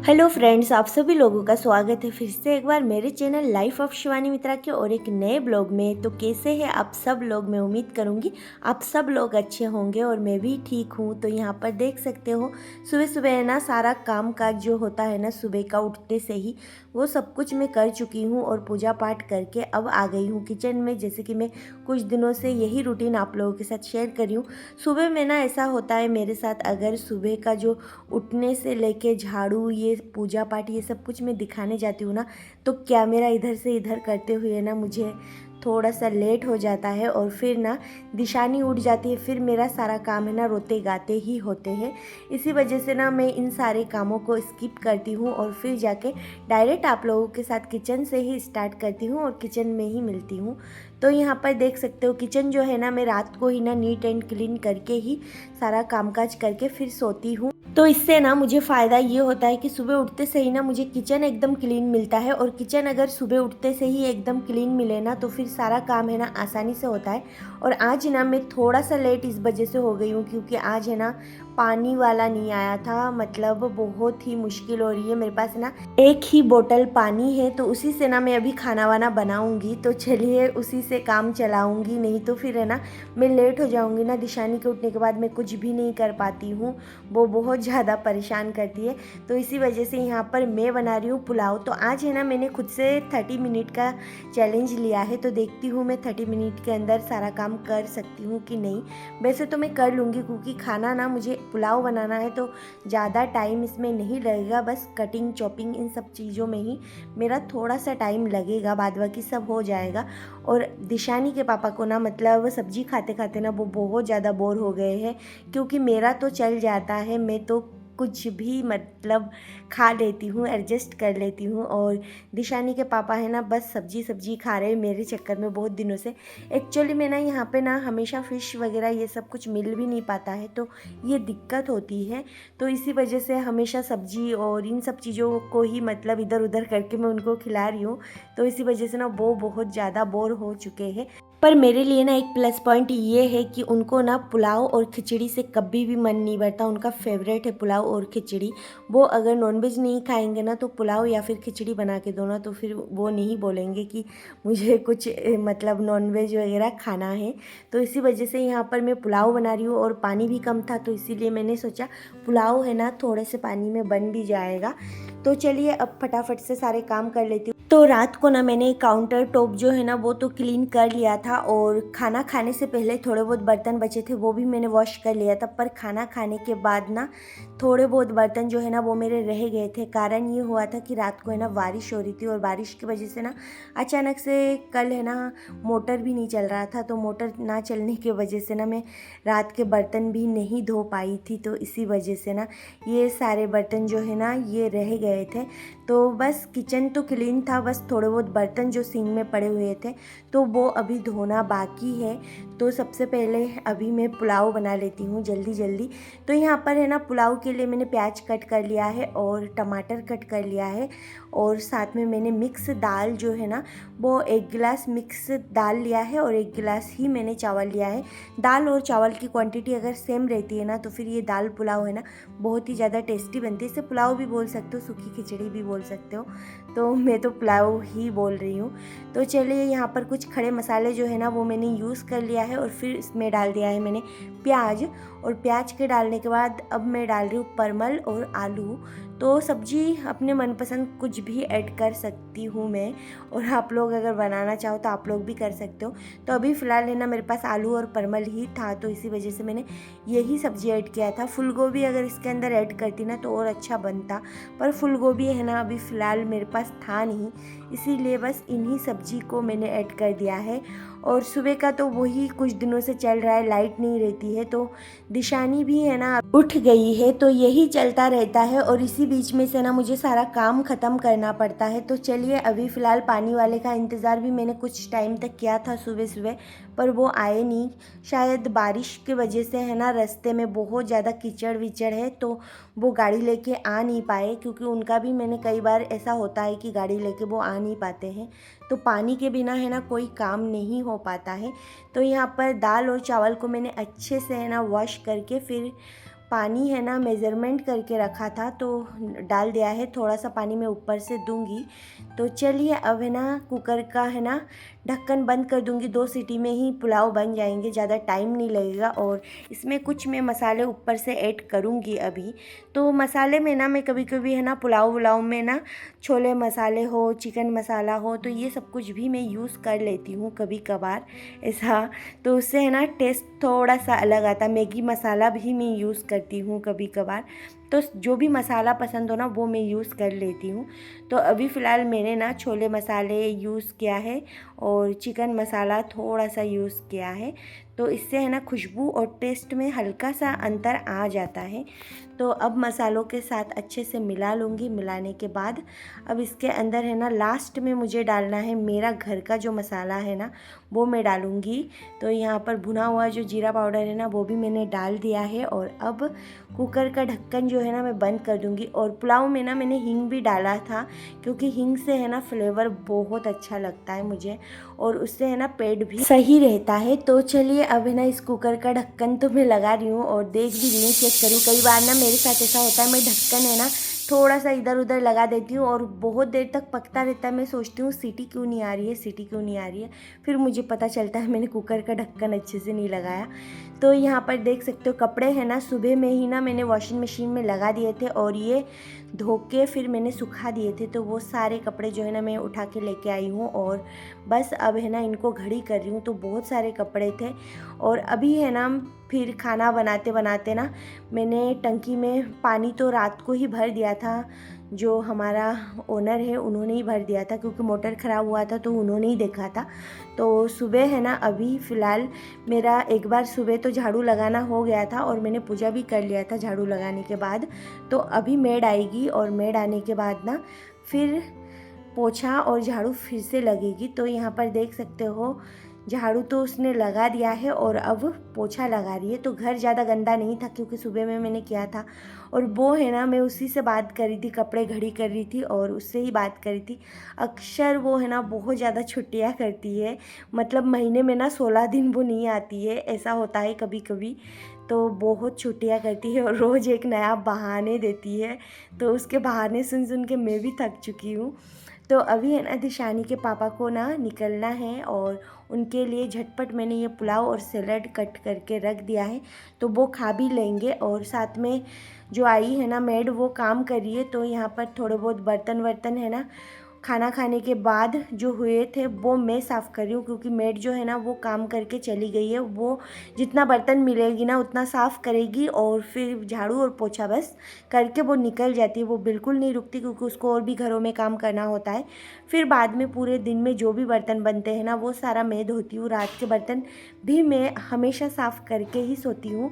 Hello friends, आप सभी लोगों का स्वागत है फिर से एक बार मेरे चैनल लाइफ ऑफ शिवानी मित्रा के और एक नए ब्लॉग में। तो कैसे हैं आप सब लोग? मैं उम्मीद करूंगी आप सब लोग अच्छे होंगे और मैं भी ठीक हूं। तो यहाँ पर देख सकते हो सुबह सुबह है ना, सारा काम काज जो होता है ना सुबह का उठते से ही, वो सब कुछ मैं कर चुकी हूँ और पूजा पाठ करके अब आ गई हूँ किचन में। जैसे कि मैं कुछ दिनों से यही रूटीन आप लोगों के साथ शेयर कर रही हूँ। सुबह में ना ऐसा होता है मेरे साथ, अगर सुबह का जो उठने से लेके झाड़ू, ये पूजा पाठ, ये सब कुछ मैं दिखाने जाती हूँ ना, तो कैमरा इधर से इधर करते हुए ना मुझे थोड़ा सा लेट हो जाता है और फिर ना दिशानी उठ जाती है। फिर मेरा सारा काम है ना रोते गाते ही होते हैं। इसी वजह से ना मैं इन सारे कामों को स्किप करती हूँ और फिर जाके डायरेक्ट आप लोगों के साथ किचन से ही स्टार्ट करती हूँ और किचन में ही मिलती हूँ। तो यहाँ पर देख सकते हो किचन जो है ना, मैं रात को ही ना नीट एंड क्लीन करके ही सारा कामकाज करके फिर सोती हूँ। तो इससे ना मुझे फ़ायदा ये होता है कि सुबह उठते से ही ना मुझे किचन एकदम क्लीन मिलता है। और किचन अगर सुबह उठते से ही एकदम क्लीन मिले ना, तो फिर सारा काम है ना आसानी से होता है। और आज ना मैं थोड़ा सा लेट इस वजह से हो गई हूँ क्योंकि आज है ना पानी वाला नहीं आया था। मतलब बहुत ही मुश्किल हो रही है, मेरे पास ना एक ही बोतल पानी है, तो उसी से ना मैं अभी खाना वाना बनाऊंगी। तो चलिए उसी से काम चलाऊंगी, नहीं तो फिर है ना मैं लेट हो जाऊंगी ना। दिशानी के उठने के बाद मैं कुछ भी नहीं कर पाती हूँ, वो बहुत ज़्यादा परेशान करती है। तो इसी वजह से यहाँ पर मैं बना रही हूँ पुलाव। तो आज है ना मैंने खुद से 30 मिनट का चैलेंज लिया है, तो देखती हूँ मैं 30 मिनट के अंदर सारा काम कर सकती हूँ कि नहीं। वैसे तो मैं कर लूँगी क्योंकि खाना ना, मुझे पुलाव बनाना है तो ज़्यादा टाइम इसमें नहीं लगेगा। बस कटिंग चॉपिंग इन सब चीज़ों में ही मेरा थोड़ा सा टाइम लगेगा, बाद बाकी सब हो जाएगा। और दिशानी के पापा को ना, मतलब सब्जी खाते खाते ना वो बहुत ज़्यादा बोर हो गए हैं, क्योंकि मेरा तो चल जाता है, मैं तो कुछ भी मतलब खा लेती हूँ, एडजस्ट कर लेती हूँ। और दिशानी के पापा है ना बस सब्जी सब्जी खा रहे हैं मेरे चक्कर में बहुत दिनों से। एक्चुअली में ना यहाँ पे ना हमेशा फ़िश वगैरह ये सब कुछ मिल भी नहीं पाता है, तो ये दिक्कत होती है। तो इसी वजह से हमेशा सब्जी और इन सब चीज़ों को ही मतलब इधर उधर करके मैं उनको खिला रही हूँ। तो इसी वजह से ना वो बहुत ज़्यादा बोर हो चुके हैं। पर मेरे लिए ना एक प्लस पॉइंट ये है कि उनको ना पुलाव और खिचड़ी से कभी भी मन नहीं भरता। उनका फेवरेट है पुलाव और खिचड़ी। वो अगर नॉनवेज नहीं खाएंगे ना, तो पुलाव या फिर खिचड़ी बना के दो ना, तो फिर वो नहीं बोलेंगे कि मुझे कुछ मतलब नॉनवेज वगैरह खाना है। तो इसी वजह से यहाँ पर मैं पुलाव बना रही हूँ और पानी भी कम था, तो इसीलिए मैंने सोचा पुलाव है ना थोड़े से पानी में बन भी जाएगा। तो चलिए अब फटाफट से सारे काम कर लेती हूँ। तो रात को ना मैंने काउंटर टॉप जो है ना वो तो क्लीन कर लिया था, और खाना खाने से पहले थोड़े बहुत बर्तन बचे थे वो भी मैंने वॉश कर लिया था। पर खाना खाने के बाद ना थोड़े बहुत बर्तन जो है ना वो मेरे रह गए थे। कारण ये हुआ था कि रात को है ना बारिश हो रही थी, और बारिश की वजह से ना अचानक से कल है ना मोटर भी नहीं चल रहा था। तो मोटर ना चलने की वजह से ना मैं रात के बर्तन भी नहीं धो पाई थी। तो इसी वजह से ना ये सारे बर्तन जो है ना ये रह गए थे। तो बस किचन तो क्लीन था, बस थोड़े बहुत बर्तन जो सिंक में पड़े हुए थे तो वो अभी धोना बाकी है। तो सबसे पहले अभी मैं पुलाव बना लेती हूँ जल्दी जल्दी। तो यहाँ पर है ना पुलाव के लिए मैंने प्याज कट कर लिया है और टमाटर कट कर लिया है, और साथ में मैंने मिक्स दाल जो है ना वो 1 गिलास मिक्स दाल लिया है, और 1 गिलास ही मैंने चावल लिया है। दाल और चावल की क्वांटिटी अगर सेम रहती है ना, तो फिर ये दाल पुलाव है ना बहुत ही ज़्यादा टेस्टी बनती है। इसे पुलाव भी बोल सकते हो, सूखी खिचड़ी भी बोल सकते हो, तो मैं तो पुलाव ही बोल रही हूँ। तो चलिए यहाँ पर कुछ खड़े मसाले जो है ना वो मैंने यूज़ कर लिया है, और फिर इसमें डाल दिया है मैंने प्याज। और प्याज के डालने के बाद अब मैं डाल रही हूँ परमल और आलू। तो सब्जी अपने मनपसंद कुछ भी ऐड कर सकती हूँ मैं, और आप लोग अगर बनाना चाहो तो आप लोग भी कर सकते हो। तो अभी फ़िलहाल है ना मेरे पास आलू और परमल ही था, तो इसी वजह से मैंने यही सब्जी ऐड किया था। फूल गोभी अगर इसके अंदर ऐड करती ना तो और अच्छा बनता, पर फूल गोभी है ना अभी फ़िलहाल मेरे पास था नहीं, इसीलिए बस इन्हीं सब्जी को मैंने ऐड कर दिया है। और सुबह का तो वही कुछ दिनों से चल रहा है, लाइट नहीं रहती है, तो दिशानी भी है ना उठ गई है, तो यही चलता रहता है। और इसी बीच में से ना मुझे सारा काम ख़त्म करना पड़ता है। तो चलिए अभी फ़िलहाल पानी वाले का इंतज़ार भी मैंने कुछ टाइम तक किया था सुबह सुबह, पर वो आए नहीं। शायद बारिश की वजह से है ना रास्ते में बहुत ज़्यादा कीचड़ विचड़ है, तो वो गाड़ी लेके आ नहीं पाए। क्योंकि उनका भी मैंने कई बार ऐसा होता है कि गाड़ी लेके वो आ नहीं पाते हैं, तो पानी के बिना है ना कोई काम नहीं हो पाता है। तो यहाँ पर दाल और चावल को मैंने अच्छे से है ना वॉश करके फिर पानी है ना मेज़रमेंट करके रखा था तो डाल दिया है, थोड़ा सा पानी मैं ऊपर से दूंगी। तो चलिए अब है ना कुकर का है ना ढक्कन बंद कर दूंगी। 2 सीटी में ही पुलाव बन जाएंगे, ज़्यादा टाइम नहीं लगेगा। और इसमें कुछ मैं मसाले ऊपर से ऐड करूंगी अभी। तो मसाले में ना मैं कभी कभी है ना पुलाव वुलाव में ना छोले मसाले हो, चिकन मसाला हो, तो ये सब कुछ भी मैं यूज़ कर लेती हूँ कभी कभार ऐसा। तो उससे है ना टेस्ट थोड़ा सा अलग आता। मैगी मसाला भी मैं यूज़ करती हूँ कभी कभार। तो जो भी मसाला पसंद हो ना वो मैं यूज़ कर लेती हूँ। तो अभी फ़िलहाल मैंने ना छोले मसाले यूज़ किया है और चिकन मसाला थोड़ा सा यूज़ किया है। तो इससे है ना खुशबू और टेस्ट में हल्का सा अंतर आ जाता है। तो अब मसालों के साथ अच्छे से मिला लूँगी। मिलाने के बाद अब इसके अंदर है ना लास्ट में मुझे डालना है मेरा घर का जो मसाला है ना वो मैं डालूँगी। तो यहाँ पर भुना हुआ जो जीरा पाउडर है ना वो भी मैंने डाल दिया है। और अब कुकर का ढक्कन जो है ना मैं बंद कर दूँगी। और पुलाव में ना मैंने हींग भी डाला था, क्योंकि हींग से है ना फ्लेवर बहुत अच्छा लगता है मुझे, और उससे है ना पेट भी सही रहता है। तो चलिए अब है ना इस कुकर का ढक्कन तो मैं लगा रही हूँ और देख भी रही हूँ, चेक करूँ। कई बार ना मेरे साथ ऐसा होता है, मैं ढक्कन है ना थोड़ा सा इधर उधर लगा देती हूँ और बहुत देर तक पकता रहता है। मैं सोचती हूँ सीटी क्यों नहीं आ रही है, सीटी क्यों नहीं आ रही है। फिर मुझे पता चलता है मैंने कुकर का ढक्कन अच्छे से नहीं लगाया। तो यहाँ पर देख सकते हो कपड़े हैं ना सुबह में ही ना मैंने वॉशिंग मशीन में लगा दिए थे और ये धो के फिर मैंने सुखा दिए थे। तो वो सारे कपड़े जो है ना मैं उठा के लेके आई हूँ और बस अब है ना इनको घड़ी कर रही हूँ। तो बहुत सारे कपड़े थे। और अभी है ना फिर खाना बनाते बनाते ना मैंने टंकी में पानी तो रात को ही भर दिया था। जो हमारा ओनर है उन्होंने ही भर दिया था, क्योंकि मोटर ख़राब हुआ था तो उन्होंने ही देखा था। तो सुबह है ना अभी फ़िलहाल मेरा एक बार सुबह तो झाड़ू लगाना हो गया था और मैंने पूजा भी कर लिया था झाड़ू लगाने के बाद। तो अभी मेड आएगी और मेड आने के बाद ना फिर पोछा और झाड़ू फिर से लगेगी। तो यहाँ पर देख सकते हो झाड़ू तो उसने लगा दिया है और अब पोछा लगा रही है। तो घर ज़्यादा गंदा नहीं था, क्योंकि सुबह में मैंने किया था। और वो है ना मैं उसी से बात कर रही थी, कपड़े घड़ी कर रही थी और उससे ही बात कर रही थी। अक्सर वो है ना बहुत ज़्यादा छुट्टियाँ करती है, मतलब महीने में ना 16 दिन वो नहीं आती है, ऐसा होता है कभी कभी। तो बहुत छुट्टियाँ करती है और रोज़ एक नया बहाने देती है। तो उसके बहाने सुन सुन के मैं भी थक चुकी हूँ। तो अभी है ना दिशानी के पापा को ना निकलना है और उनके लिए झटपट मैंने ये पुलाव और सैलड कट करके रख दिया है। तो वो खा भी लेंगे। और साथ में जो आई है ना मेड वो काम कर रही है। तो यहाँ पर थोड़े बहुत बर्तन वर्तन है ना खाना खाने के बाद जो हुए थे वो मैं साफ़ कर रही हूँ, क्योंकि मेड जो है ना वो काम करके चली गई है। वो जितना बर्तन मिलेगी ना उतना साफ़ करेगी और फिर झाड़ू और पोछा बस करके वो निकल जाती है। वो बिल्कुल नहीं रुकती, क्योंकि उसको और भी घरों में काम करना होता है। फिर बाद में पूरे दिन में जो भी बर्तन बनते हैं ना वो सारा मैं धोती हूँ। रात के बर्तन भी मैं हमेशा साफ़ करके ही सोती हूँ।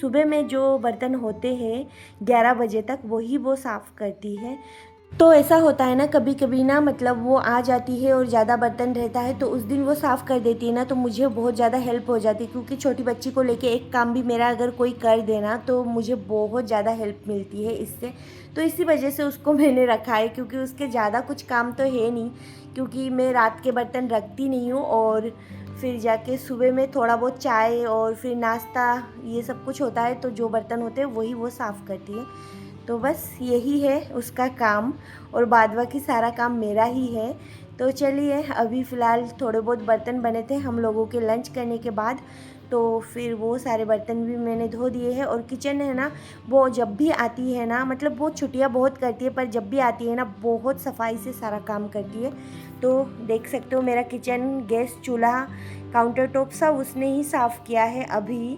सुबह में जो बर्तन होते हैं 11 बजे तक वही वो साफ़ करती है। तो ऐसा होता है ना कभी कभी ना, मतलब वो आ जाती है और ज़्यादा बर्तन रहता है तो उस दिन वो साफ़ कर देती है ना, तो मुझे बहुत ज़्यादा हेल्प हो जाती है। क्योंकि छोटी बच्ची को लेके एक काम भी मेरा अगर कोई कर देना तो मुझे बहुत ज़्यादा हेल्प मिलती है इससे। तो इसी वजह से उसको मैंने रखा है, क्योंकि उसके ज़्यादा कुछ काम तो है नहीं, क्योंकि मैं रात के बर्तन रखती नहीं हूँ। और फिर जाके सुबह में थोड़ा बहुत चाय और फिर नाश्ता ये सब कुछ होता है, तो जो बर्तन होते हैं वही वो साफ़ करती है। तो बस यही है उसका काम और बाद बाकी सारा काम मेरा ही है। तो चलिए अभी फ़िलहाल थोड़े बहुत बर्तन बने थे हम लोगों के लंच करने के बाद, तो फिर वो सारे बर्तन भी मैंने धो दिए हैं। और किचन है ना वो जब भी आती है ना, मतलब वो छुट्टियाँ बहुत करती है पर जब भी आती है ना बहुत सफाई से सारा काम करती है। तो देख सकते हो मेरा किचन, गैस चूल्हा, काउंटर टॉप सब उसने ही साफ़ किया है। अभी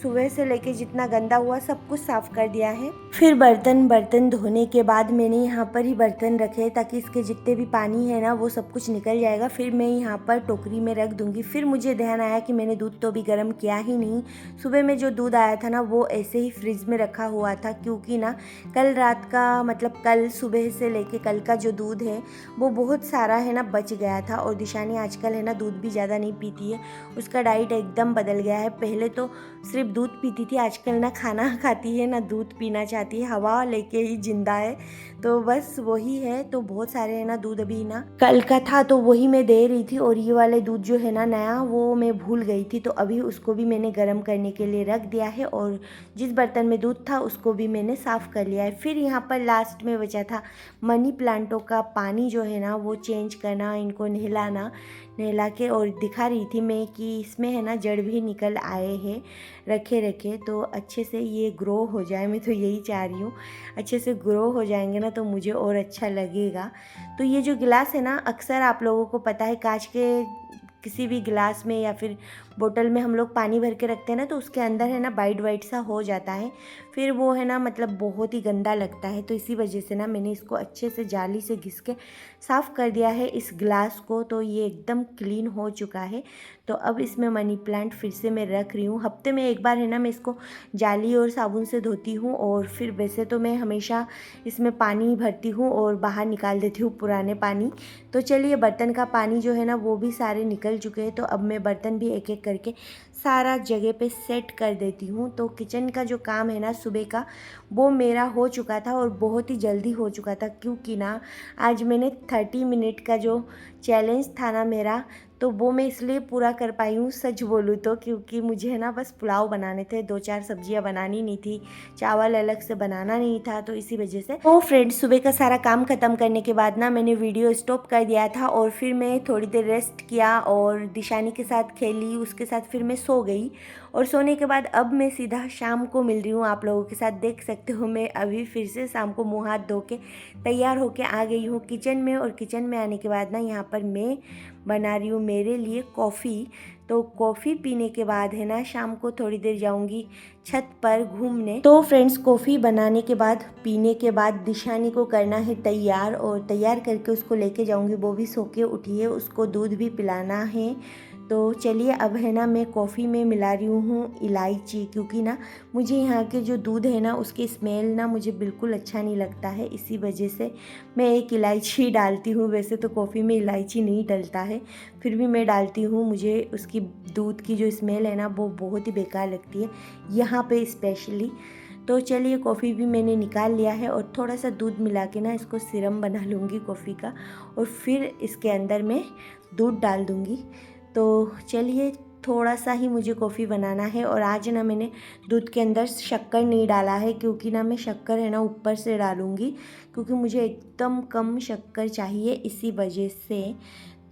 सुबह से लेके जितना गंदा हुआ सब कुछ साफ़ कर दिया है। फिर बर्तन धोने के बाद मैंने यहाँ पर ही बर्तन रखे ताकि इसके जितने भी पानी है ना वो सब कुछ निकल जाएगा। फिर मैं यहाँ पर टोकरी में रख दूँगी। फिर मुझे ध्यान आया कि मैंने दूध तो भी गर्म किया ही नहीं। सुबह में जो दूध आया था ना वो ऐसे ही फ्रिज में रखा हुआ था, क्योंकि ना कल रात का, मतलब कल सुबह से लेके कल का जो दूध है वो बहुत सारा है ना बच गया था। और दिशानी आजकल है ना दूध भी ज़्यादा नहीं पीती है, उसका डाइट एकदम बदल गया है। पहले तो सिर्फ दूध पीती थी, आजकल ना खाना खाती है ना दूध पीना चाहती है, हवा लेके ही जिंदा है। तो बस वही है। तो बहुत सारे है ना दूध अभी ना कल का था तो वही मैं दे रही थी, और ये वाले दूध जो है ना नया वो मैं भूल गई थी, तो अभी उसको भी मैंने गर्म करने के लिए रख दिया है, और जिस बर्तन में दूध था उसको भी मैंने साफ़ कर लिया है। फिर यहाँ पर लास्ट में बचा था मनी प्लांटों का पानी जो है ना वो चेंज करना, इनको नहला के, और दिखा रही थी मैं कि इसमें है ना जड़ भी निकल आए हैं रखे रखे, तो अच्छे से ये ग्रो हो जाए। मैं तो यही चाह रही हूँ, अच्छे से ग्रो हो जाएंगे ना तो मुझे और अच्छा लगेगा। तो ये जो गिलास है ना, अक्सर आप लोगों को पता है कांच के किसी भी गिलास में या फिर बोतल में हम लोग पानी भर के रखते हैं ना, तो उसके अंदर है ना वाइट वाइट सा हो जाता है, फिर वो है ना मतलब बहुत ही गंदा लगता है। तो इसी वजह से ना मैंने इसको अच्छे से जाली से घिस के साफ़ कर दिया है इस गिलास को, तो ये एकदम क्लीन हो चुका है। तो अब इसमें मनी प्लांट फिर से मैं रख रही हूँ। हफ्ते में एक बार है ना मैं इसको जाली और साबुन से धोती हूँ, और फिर वैसे तो मैं हमेशा इसमें पानी भरती हूँ और बाहर निकाल देती हूँ पुराने पानी। तो चलिए बर्तन का पानी जो है ना वो भी सारे निकल चुके हैं, तो अब मैं बर्तन भी एक एक करके सारा जगह पे सेट कर देती हूँ। तो किचन का जो काम है ना सुबह का वो मेरा हो चुका था, और बहुत ही जल्दी हो चुका था, क्योंकि ना आज मैंने 30 मिनट का जो चैलेंज था ना मेरा, तो वो मैं इसलिए पूरा कर पाई हूँ सच बोलूँ तो, क्योंकि मुझे ना बस पुलाव बनाने थे, 2-4 सब्जियाँ बनानी नहीं थी, चावल अलग से बनाना नहीं था, तो इसी वजह से। तो फ्रेंड्स सुबह का सारा काम ख़त्म करने के बाद ना मैंने वीडियो स्टॉप कर दिया था, और फिर मैं थोड़ी देर रेस्ट किया और दिशानी के साथ खेली, उसके साथ फिर मैं सो गई। और सोने के बाद अब मैं सीधा शाम को मिल रही हूँ आप लोगों के साथ। देख सकते हो मैं अभी फिर से शाम को मुँह हाथ धो के तैयार होके आ गई हूँ किचन में, और किचन में आने के बाद ना यहाँ पर मैं बना रही हूँ मेरे लिए कॉफ़ी। तो कॉफ़ी पीने के बाद है ना शाम को थोड़ी देर जाऊँगी छत पर घूमने। तो फ्रेंड्स कॉफ़ी बनाने के बाद पीने के बाद दिशानी को करना है तैयार, और तैयार करके उसको लेके जाऊँगी, वो भी सो के उठी है, उसको दूध भी पिलाना है। तो चलिए अब है ना मैं कॉफ़ी में मिला रही हूँ इलायची, क्योंकि ना मुझे यहाँ के जो दूध है ना उसकी स्मेल ना मुझे बिल्कुल अच्छा नहीं लगता है, इसी वजह से मैं एक इलायची डालती हूँ। वैसे तो कॉफ़ी में इलायची नहीं डलता है, फिर भी मैं डालती हूँ, मुझे उसकी दूध की जो स्मेल है ना वो बहुत ही बेकार लगती है यहाँ पे स्पेशली। तो चलिए कॉफ़ी भी मैंने निकाल लिया है, और थोड़ा सा दूध मिला के ना इसको सिरम बना लूँगी कॉफ़ी का, और फिर इसके अंदर मैं दूध डाल दूँगी। तो चलिए थोड़ा सा ही मुझे कॉफ़ी बनाना है, और आज ना मैंने दूध के अंदर शक्कर नहीं डाला है, क्योंकि ना मैं शक्कर है ना ऊपर से डालूँगी, क्योंकि मुझे एकदम कम शक्कर चाहिए, इसी वजह से।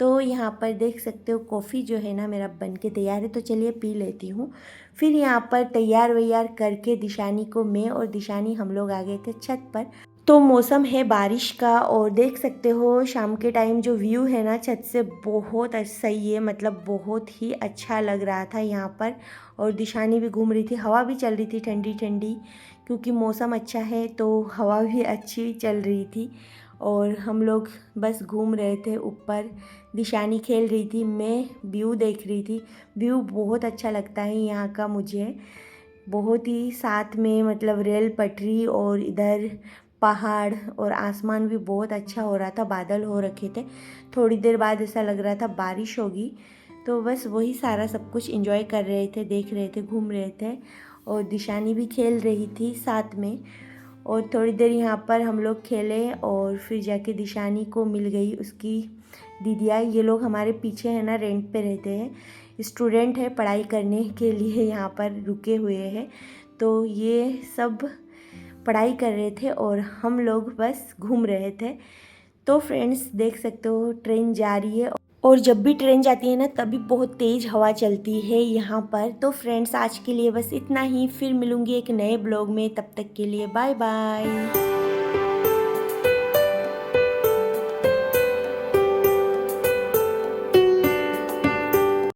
तो यहाँ पर देख सकते हो कॉफ़ी जो है ना मेरा बन के तैयार है, तो चलिए पी लेती हूँ। फिर यहाँ पर तैयार वैयार करके दिशानी को, मैं और दिशानी हम लोग आ गए थे छत पर। तो मौसम है बारिश का, और देख सकते हो शाम के टाइम जो व्यू है ना छत से बहुत सही है, मतलब बहुत ही अच्छा लग रहा था यहाँ पर। और दिशानी भी घूम रही थी, हवा भी चल रही थी ठंडी ठंडी, क्योंकि मौसम अच्छा है तो हवा भी अच्छी चल रही थी। और हम लोग बस घूम रहे थे ऊपर, दिशानी खेल रही थी, मैं व्यू देख रही थी। व्यू बहुत अच्छा लगता है यहाँ का मुझे, बहुत ही साथ में मतलब रेल पटरी, और इधर पहाड़, और आसमान भी बहुत अच्छा हो रहा था, बादल हो रखे थे, थोड़ी देर बाद ऐसा लग रहा था बारिश होगी। तो बस वही सारा सब कुछ एंजॉय कर रहे थे, देख रहे थे, घूम रहे थे, और दिशानी भी खेल रही थी साथ में। और थोड़ी देर यहाँ पर हम लोग खेले, और फिर जाके दिशानी को मिल गई उसकी दीदिया। ये लोग हमारे पीछे है ना रेंट पे रहते हैं, स्टूडेंट है, पढ़ाई करने के लिए यहाँ पर रुके हुए हैं। तो ये सब पढ़ाई कर रहे थे और हम लोग बस घूम रहे थे। तो फ्रेंड्स देख सकते हो ट्रेन जा रही है, और जब भी ट्रेन जाती है ना तभी बहुत तेज़ हवा चलती है यहाँ पर। तो फ्रेंड्स आज के लिए बस इतना ही, फिर मिलूँगी एक नए ब्लॉग में, तब तक के लिए बाय बाय।